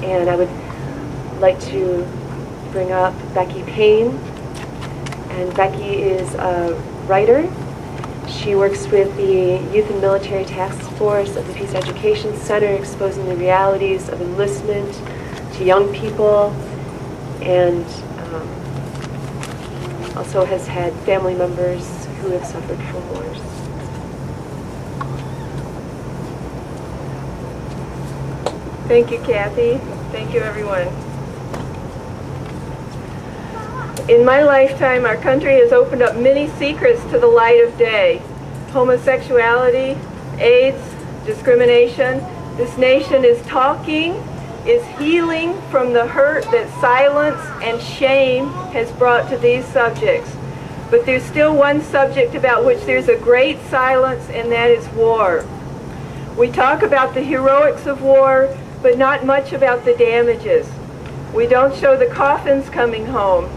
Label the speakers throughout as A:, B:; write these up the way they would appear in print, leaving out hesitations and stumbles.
A: And I would like to bring up Becky Payne. And Becky is a writer. She works with the Youth and Military Task Force of the Peace Education Center, exposing the realities of enlistment to young people, and also has had family members who have suffered from wars.
B: Thank you, Kathy. Thank you, everyone. In my lifetime, our country has opened up many secrets to the light of day. Homosexuality, AIDS, discrimination. This nation is talking, is healing from the hurt that silence and shame has brought to these subjects. But there's still one subject about which there's a great silence, and that is war. We talk about the heroics of war, but not much about the damages. We don't show the coffins coming home.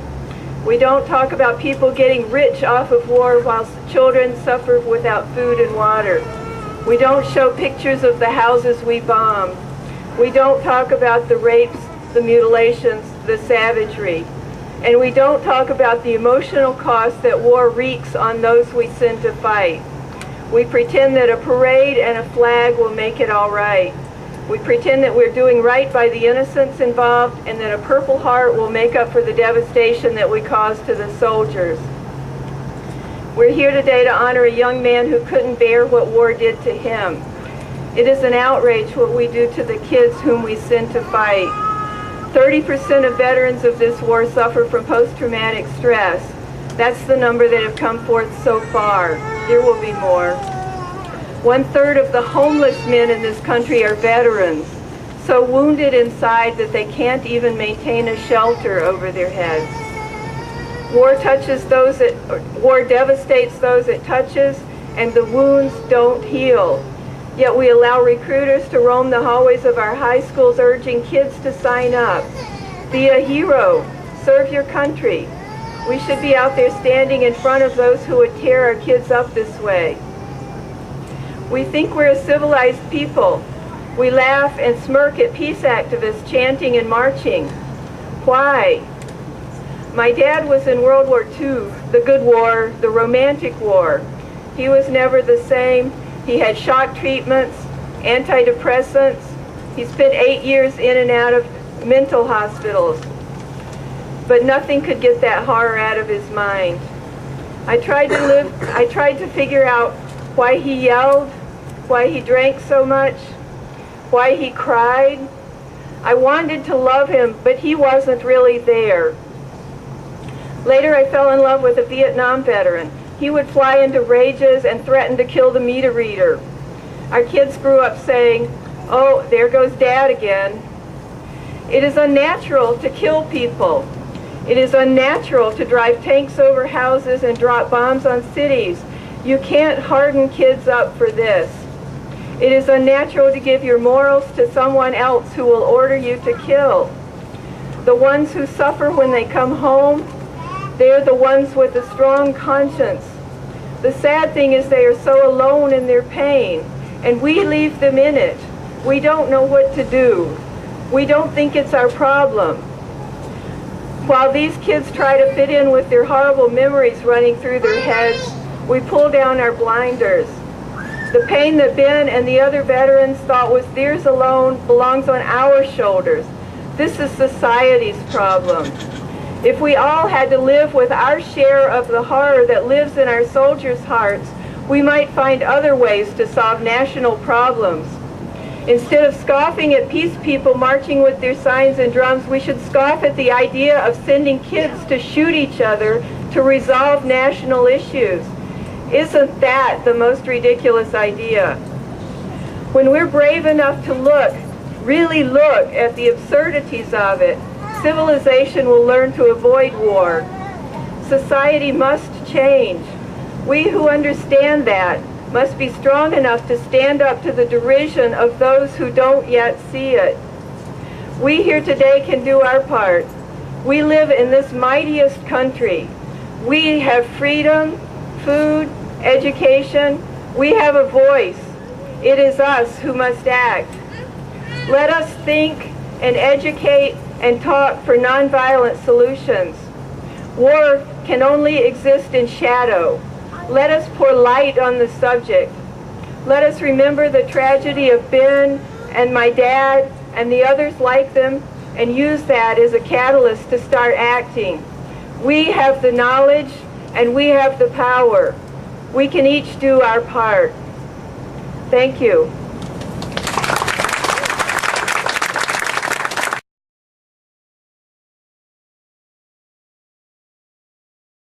B: We don't talk about people getting rich off of war while children suffer without food and water. We don't show pictures of the houses we bombed. We don't talk about the rapes, the mutilations, the savagery. And we don't talk about the emotional cost that war wreaks on those we send to fight. We pretend that a parade and a flag will make it all right. We pretend that we're doing right by the innocents involved, and that a Purple Heart will make up for the devastation that we caused to the soldiers. We're here today to honor a young man who couldn't bear what war did to him. It is an outrage what we do to the kids whom we send to fight. 30% of veterans of this war suffer from post-traumatic stress. That's the number that have come forth so far. There will be more. 1/3 of the homeless men in this country are veterans, so wounded inside that they can't even maintain a shelter over their heads. War devastates those it touches, and the wounds don't heal. Yet we allow recruiters to roam the hallways of our high schools urging kids to sign up. Be a hero. Serve your country. We should be out there standing in front of those who would tear our kids up this way. We think we're a civilized people. We laugh and smirk at peace activists chanting and marching. Why? My dad was in World War II, the good war, the romantic war. He was never the same. He had shock treatments, antidepressants. He spent 8 years in and out of mental hospitals. But nothing could get that horror out of his mind. I tried to figure out why he yelled, why he drank so much, why he cried. I wanted to love him, but he wasn't really there. Later, I fell in love with a Vietnam veteran. He would fly into rages and threaten to kill the meter reader. Our kids grew up saying, "Oh, there goes Dad again." It is unnatural to kill people. It is unnatural to drive tanks over houses and drop bombs on cities. You can't harden kids up for this. It is unnatural to give your morals to someone else who will order you to kill. The ones who suffer when they come home, they're the ones with a strong conscience. The sad thing is they are so alone in their pain, and we leave them in it. We don't know what to do. We don't think it's our problem. While these kids try to fit in with their horrible memories running through their heads, we pull down our blinders. The pain that Ben and the other veterans thought was theirs alone belongs on our shoulders. This is society's problem. If we all had to live with our share of the horror that lives in our soldiers' hearts, we might find other ways to solve national problems. Instead of scoffing at peace people marching with their signs and drums, we should scoff at the idea of sending kids to shoot each other to resolve national issues. Isn't that the most ridiculous idea? When we're brave enough to look, really look at the absurdities of it, civilization will learn to avoid war. Society must change. We who understand that must be strong enough to stand up to the derision of those who don't yet see it. We here today can do our part. We live in this mightiest country. We have freedom, food, education. We have a voice. It is us who must act. Let us think and educate and talk for nonviolent solutions. War can only exist in shadow. Let us pour light on the subject. Let us remember the tragedy of Ben and my dad and the others like them and use that as a catalyst to start acting. We have the knowledge and we have the power. We can each do our part. Thank you.